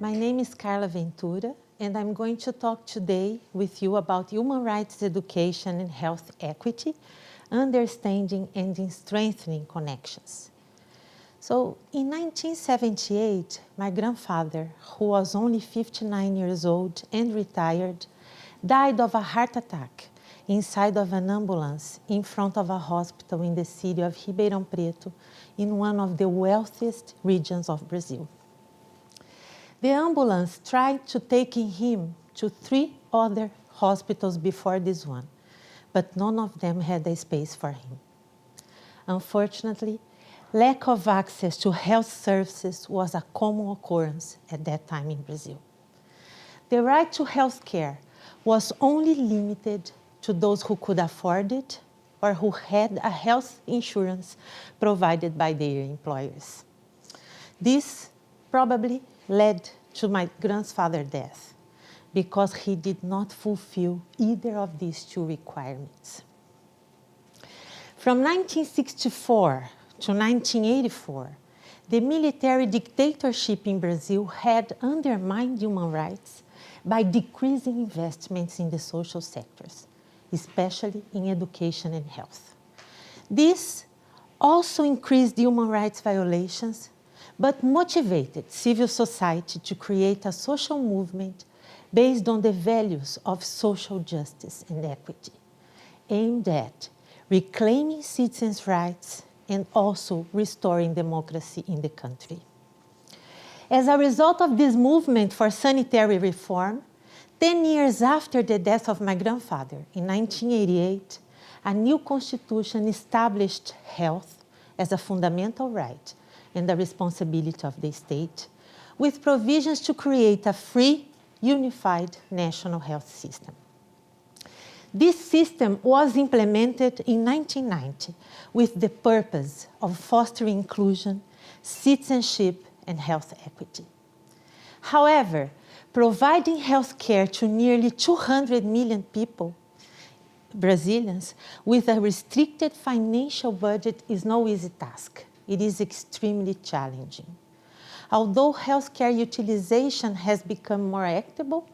My name is Carla Ventura, and I'm going to talk today with you about human rights education and health equity, understanding and strengthening connections. So in 1978, my grandfather, who was only 59 years old and retired, died of a heart attack inside of an ambulance in front of a hospital in the city of Ribeirão Preto, in one of the wealthiest regions of Brazil. The ambulance tried to take him to 3 other hospitals before this one, but none of them had a space for him. Unfortunately, lack of access to health services was a common occurrence at that time in Brazil. The right to health care was only limited to those who could afford it or who had a health insurance provided by their employers. This probably led to my grandfather's death because he did not fulfill either of these 2 requirements. From 1964 to 1984, the military dictatorship in Brazil had undermined human rights by decreasing investments in the social sectors, especially in education and health. This also increased human rights violations, but motivated civil society to create a social movement based on the values of social justice and equity, aimed at reclaiming citizens' rights and also restoring democracy in the country. As a result of this movement for sanitary reform, 10 years after the death of my grandfather, in 1988, a new constitution established health as a fundamental right and the responsibility of the state, with provisions to create a free, unified national health system. This system was implemented in 1990 with the purpose of fostering inclusion, citizenship, and health equity. However, providing health care to nearly 200 million people, Brazilians, with a restricted financial budget is no easy task. It is extremely challenging. Although healthcare utilization has become more equitable,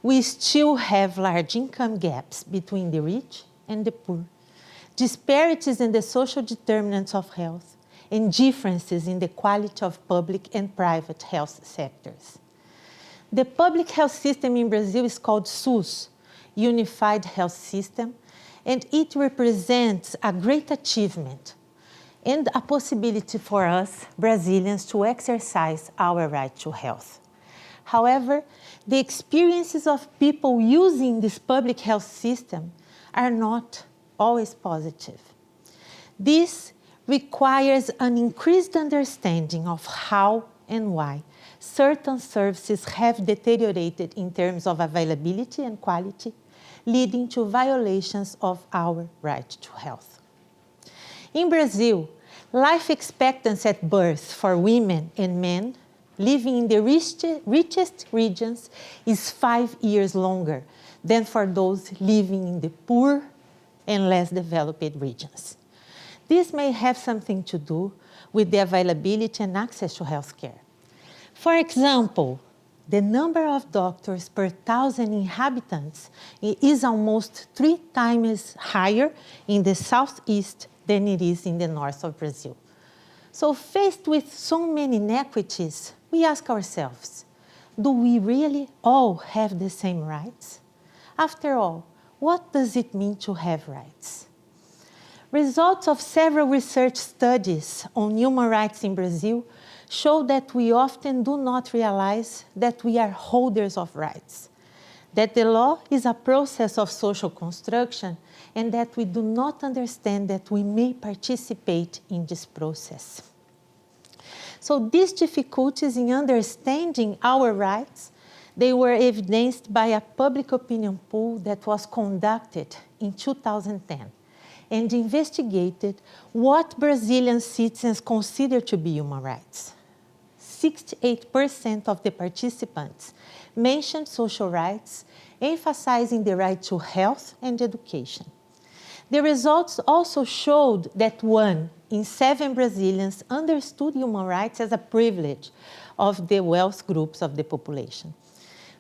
we still have large income gaps between the rich and the poor, disparities in the social determinants of health, and differences in the quality of public and private health sectors. The public health system in Brazil is called SUS, Unified Health System, and it represents a great achievement and a possibility for us, Brazilians, to exercise our right to health. However, the experiences of people using this public health system are not always positive. This requires an increased understanding of how and why certain services have deteriorated in terms of availability and quality, leading to violations of our right to health. In Brazil, life expectancy at birth for women and men living in the richest regions is 5 years longer than for those living in the poor and less developed regions. This may have something to do with the availability and access to health care. For example, the number of doctors per 1,000 inhabitants is almost 3 times higher in the southeast than it is in the north of Brazil. So faced with so many inequities, we ask ourselves, do we really all have the same rights? After all, what does it mean to have rights? Results of several research studies on human rights in Brazil show that we often do not realize that we are holders of rights, that the law is a process of social construction, and that we do not understand that we may participate in this process. So these difficulties in understanding our rights, they were evidenced by a public opinion poll that was conducted in 2010 and investigated what Brazilian citizens consider to be human rights. 68% of the participants mentioned social rights, emphasizing the right to health and education. The results also showed that 1 in 7 Brazilians understood human rights as a privilege of the wealth groups of the population.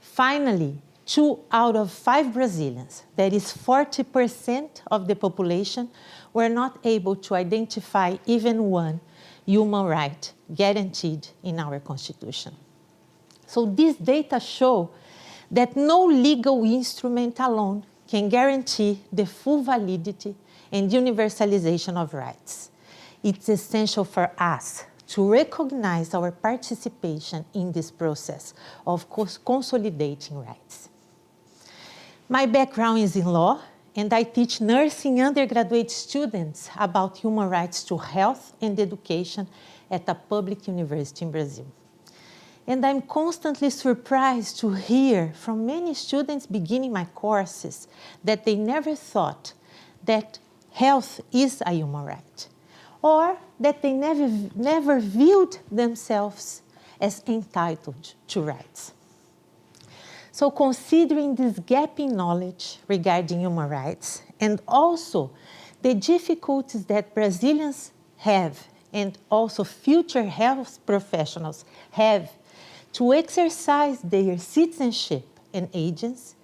Finally, 2 out of 5 Brazilians, that is 40% of the population, were not able to identify even one human right guaranteed in our Constitution. So these data show that no legal instrument alone can guarantee the full validity and universalization of rights. It's essential for us to recognize our participation in this process of consolidating rights. My background is in law, and I teach nursing undergraduate students about human rights to health and education at a public university in Brazil. And I'm constantly surprised to hear from many students beginning my courses that they never thought that health is a human right, or that they never viewed themselves as entitled to rights. So considering this gap in knowledge regarding human rights, and also the difficulties that Brazilians have, and also future health professionals have, to exercise their citizenship and agency,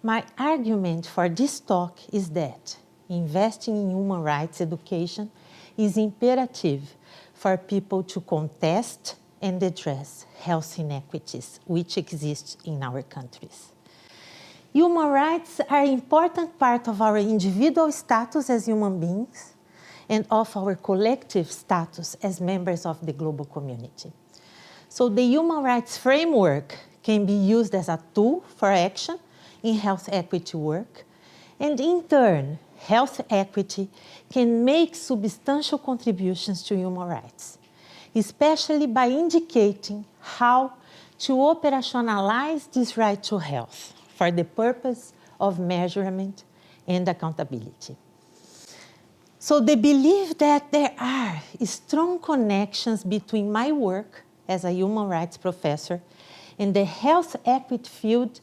my argument for this talk is that investing in human rights education is imperative for people to contest and address health inequities which exist in our countries. Human rights are an important part of our individual status as human beings and of our collective status as members of the global community. So the human rights framework can be used as a tool for action in health equity work, and in turn, health equity can make substantial contributions to human rights, especially by indicating how to operationalize this right to health for the purpose of measurement and accountability. So the belief that there are strong connections between my work as a human rights professor and the health equity field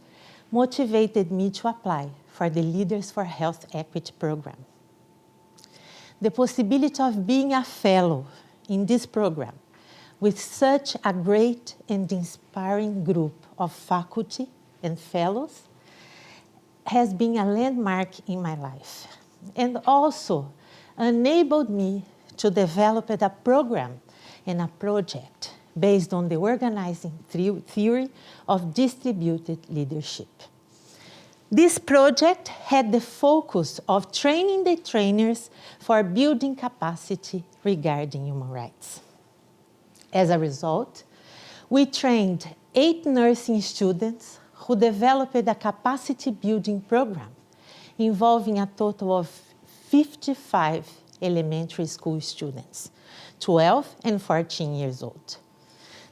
motivated me to apply for the Leaders for Health Equity program. The possibility of being a fellow in this program with such a great and inspiring group of faculty and fellows has been a landmark in my life, and also enabled me to develop a program and a project based on the organizing theory of distributed leadership. This project had the focus of training the trainers for building capacity regarding human rights. As a result, we trained 8 nursing students who developed a capacity building program involving a total of 55 elementary school students, 12 and 14 years old.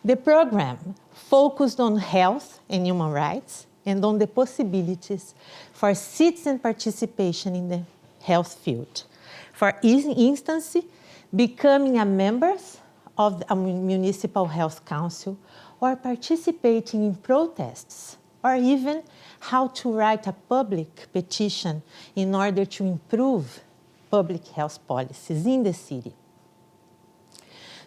The program focused on health and human rights and on the possibilities for citizen participation in the health field. For instance, becoming a member of a municipal health council, or participating in protests, or even how to write a public petition in order to improve public health policies in the city.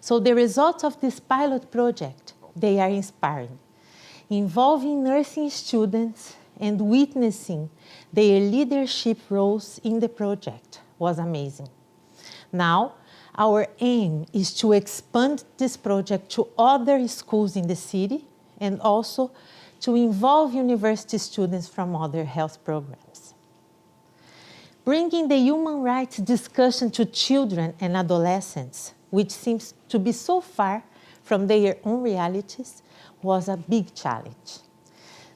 So the results of this pilot project, they are inspiring. Involving nursing students and witnessing their leadership roles in the project was amazing. Now, our aim is to expand this project to other schools in the city and also to involve university students from other health programs. Bringing the human rights discussion to children and adolescents, which seems to be so far from their own realities, was a big challenge.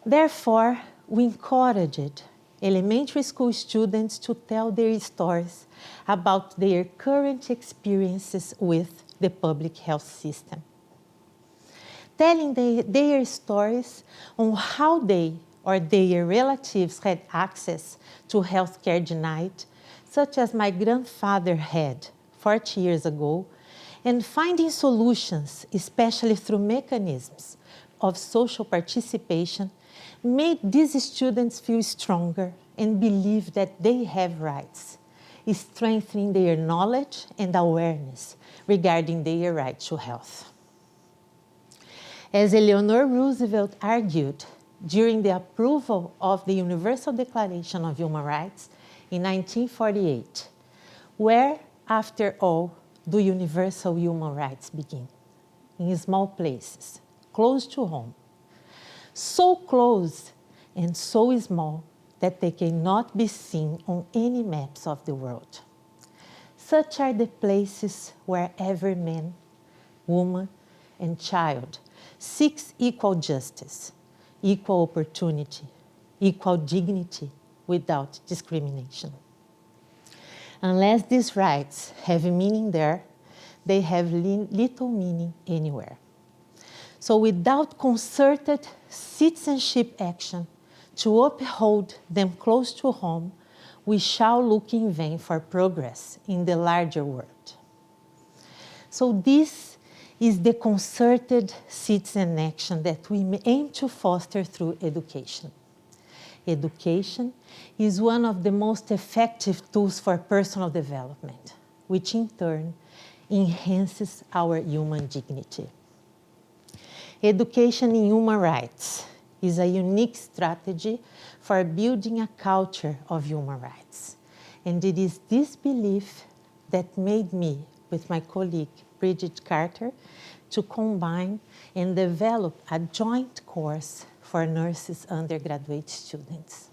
Therefore, we encouraged elementary school students to tell their stories about their current experiences with the public health system. Telling their stories on how they or their relatives had access to healthcare denied, such as my grandfather had 40 years ago, and finding solutions, especially through mechanisms of social participation, made these students feel stronger and believe that they have rights, strengthening their knowledge and awareness regarding their right to health. As Eleanor Roosevelt argued during the approval of the Universal Declaration of Human Rights in 1948, where, after all, do universal human rights begin? In small places, close to home. So close and so small that they cannot be seen on any maps of the world. Such are the places where every man, woman, and child seeks equal justice, equal opportunity, equal dignity without discrimination. Unless these rights have meaning there, they have little meaning anywhere. So without concerted citizenship action to uphold them close to home, we shall look in vain for progress in the larger world. So this is the concerted citizen action that we aim to foster through education. Education is one of the most effective tools for personal development, which in turn enhances our human dignity. Education in human rights is a unique strategy for building a culture of human rights. And it is this belief that made me, with my colleague Bridget Carter, to combine and develop a joint course for nurses undergraduate students.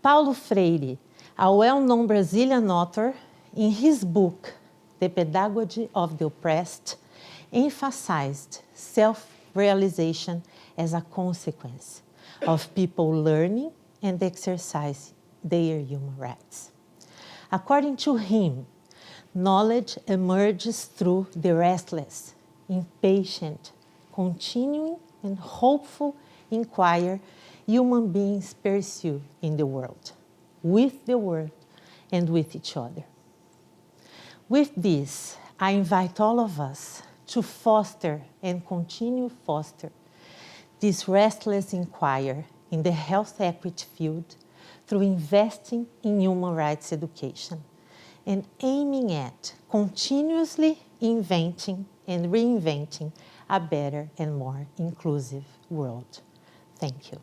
Paulo Freire, a well-known Brazilian author, in his book, The Pedagogy of the Oppressed, emphasized self-realization as a consequence of people learning and exercising their human rights. According to him, knowledge emerges through the restless, impatient, continuing, and hopeful inquiry human beings pursue in the world and with each other. With this, I invite all of us to foster and continue foster this restless inquiry in the health equity field through investing in human rights education and aiming at continuously inventing and reinventing a better and more inclusive world. Thank you.